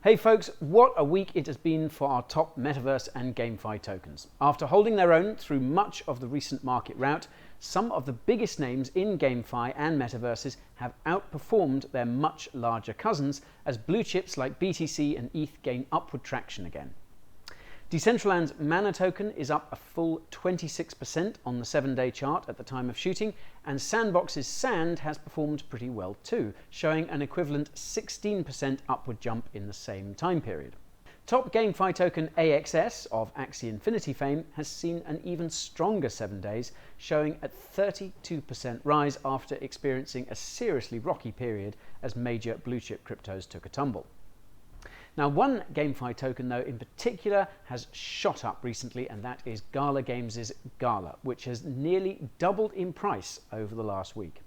Hey folks, what a week it has been for our top Metaverse and GameFi tokens. After holding their own through much of the recent market rout, some of the biggest names in GameFi and Metaverses have outperformed their much larger cousins as blue chips like BTC and ETH gain upward traction again. Decentraland's Mana token is up a full 26% on the 7-day chart at the time of shooting, and Sandbox's Sand has performed pretty well too, showing an equivalent 16% upward jump in the same time period. Top GameFi token AXS of Axie Infinity fame has seen an even stronger 7 days, showing a 32% rise after experiencing a seriously rocky period as major blue chip cryptos took a tumble. Now, one GameFi token, though, in particular has shot up recently, and that is Gala Games' Gala, which has nearly doubled in price over the last week.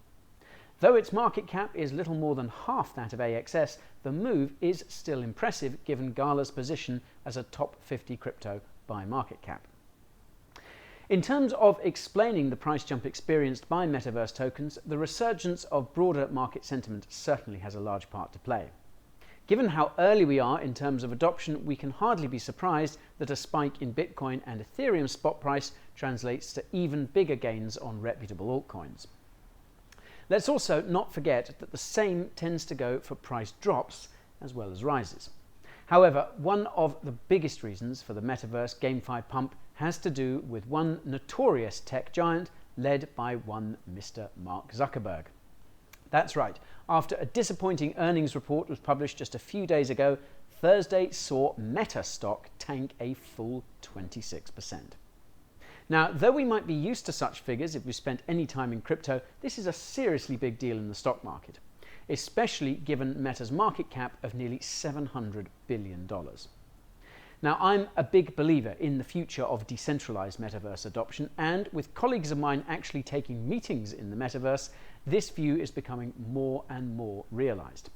Though its market cap is little more than half that of AXS, the move is still impressive given Gala's position as a top 50 crypto by market cap. In terms of explaining the price jump experienced by Metaverse tokens, the resurgence of broader market sentiment certainly has a large part to play. Given how early we are in terms of adoption, we can hardly be surprised that a spike in Bitcoin and Ethereum spot price translates to even bigger gains on reputable altcoins. Let's also not forget that the same tends to go for price drops as well as rises. However, one of the biggest reasons for the Metaverse GameFi pump has to do with one notorious tech giant led by one Mr. Mark Zuckerberg. That's right. After a disappointing earnings report was published just a few days ago, Thursday saw Meta stock tank a full 26%. Now, though we might be used to such figures if we spent any time in crypto, this is a seriously big deal in the stock market, especially given Meta's market cap of nearly $700 billion. Now, I'm a big believer in the future of decentralized metaverse adoption, and with colleagues of mine actually taking meetings in the metaverse, this view is becoming more and more realized.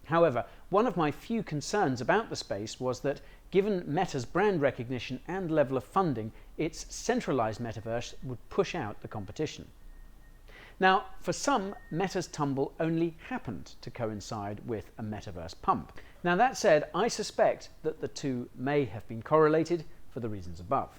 However, one of my few concerns about the space was that, given Meta's brand recognition and level of funding, its centralized metaverse would push out the competition. Now, for some, Meta's tumble only happened to coincide with a metaverse pump. Now, that said, I suspect that the two may have been correlated for the reasons above.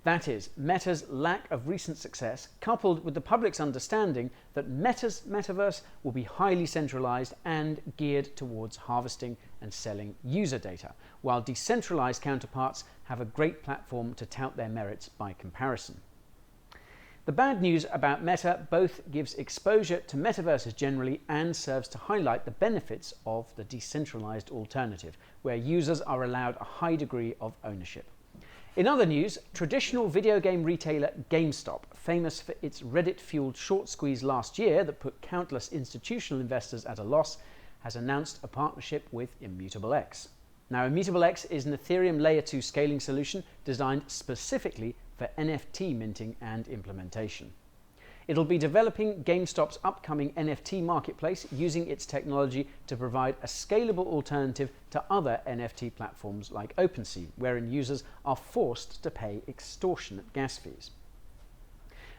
That is, Meta's lack of recent success, coupled with the public's understanding that Meta's metaverse will be highly centralized and geared towards harvesting and selling user data, while decentralized counterparts have a great platform to tout their merits by comparison. The bad news about Meta both gives exposure to metaverses generally and serves to highlight the benefits of the decentralized alternative, where users are allowed a high degree of ownership. In other news, traditional video game retailer GameStop, famous for its Reddit-fueled short squeeze last year that put countless institutional investors at a loss, has announced a partnership with Immutable X. Now, Immutable X is an Ethereum Layer 2 scaling solution designed specifically for NFT minting and implementation. It'll be developing GameStop's upcoming NFT marketplace using its technology to provide a scalable alternative to other NFT platforms like OpenSea, wherein users are forced to pay extortionate gas fees.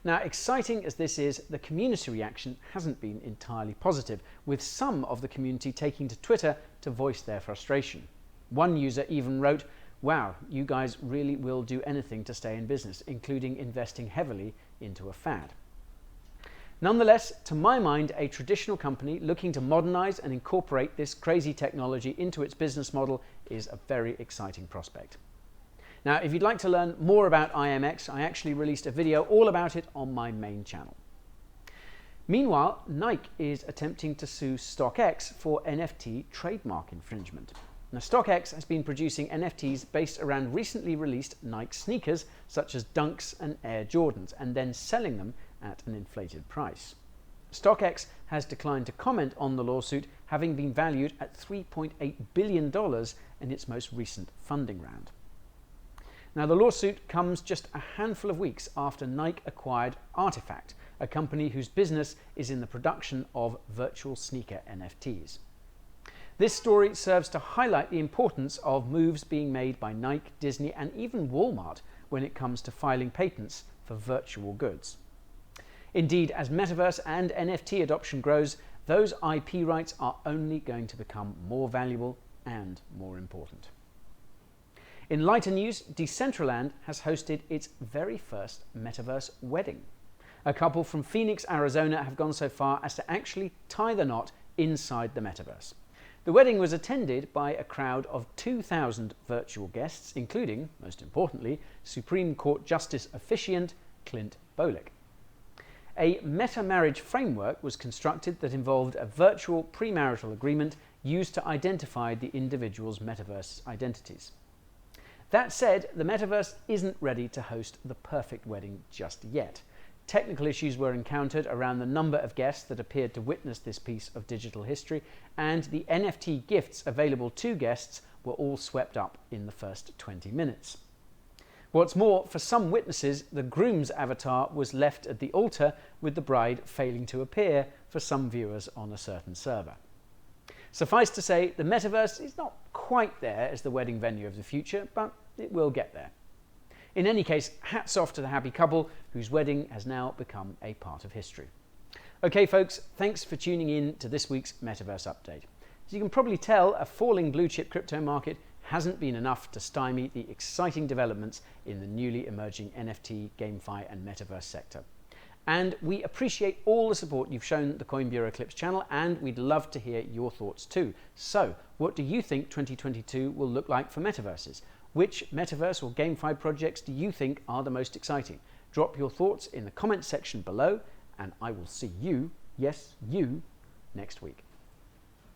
Now, exciting as this is, the community reaction hasn't been entirely positive, with some of the community taking to Twitter to voice their frustration. One user even wrote, "Wow, you guys really will do anything to stay in business, including investing heavily into a fad." Nonetheless, to my mind, a traditional company looking to modernize and incorporate this crazy technology into its business model is a very exciting prospect. Now, if you'd like to learn more about IMX, I actually released a video all about it on my main channel. Meanwhile, Nike is attempting to sue StockX for NFT trademark infringement. Now, StockX has been producing NFTs based around recently released Nike sneakers such as Dunks and Air Jordans, and then selling them at an inflated price. StockX has declined to comment on the lawsuit, having been valued at $3.8 billion in its most recent funding round. Now, the lawsuit comes just a handful of weeks after Nike acquired Artifact, a company whose business is in the production of virtual sneaker NFTs. This story serves to highlight the importance of moves being made by Nike, Disney, and even Walmart when it comes to filing patents for virtual goods. Indeed, as Metaverse and NFT adoption grows, those IP rights are only going to become more valuable and more important. In lighter news, Decentraland has hosted its very first Metaverse wedding. A couple from Phoenix, Arizona have gone so far as to actually tie the knot inside the Metaverse. The wedding was attended by a crowd of 2,000 virtual guests, including, most importantly, Supreme Court Justice officiant Clint Bolick. A meta-marriage framework was constructed that involved a virtual premarital agreement used to identify the individual's metaverse identities. That said, the Metaverse isn't ready to host the perfect wedding just yet. Technical issues were encountered around the number of guests that appeared to witness this piece of digital history, and the NFT gifts available to guests were all swept up in the first 20 minutes. What's more, for some witnesses, the groom's avatar was left at the altar, with the bride failing to appear for some viewers on a certain server. Suffice to say, the Metaverse is not quite there as the wedding venue of the future, but it will get there. In any case, hats off to the happy couple whose wedding has now become a part of history. Okay folks, thanks for tuning in to this week's Metaverse update. As you can probably tell, a falling blue chip crypto market hasn't been enough to stymie the exciting developments in the newly emerging NFT, GameFi and Metaverse sector. And we appreciate all the support you've shown the Coin Bureau Clips channel, and we'd love to hear your thoughts too. So, what do you think 2022 will look like for metaverses? Which Metaverse or GameFi projects do you think are the most exciting? Drop your thoughts in the comments section below, and I will see you, yes, you, next week.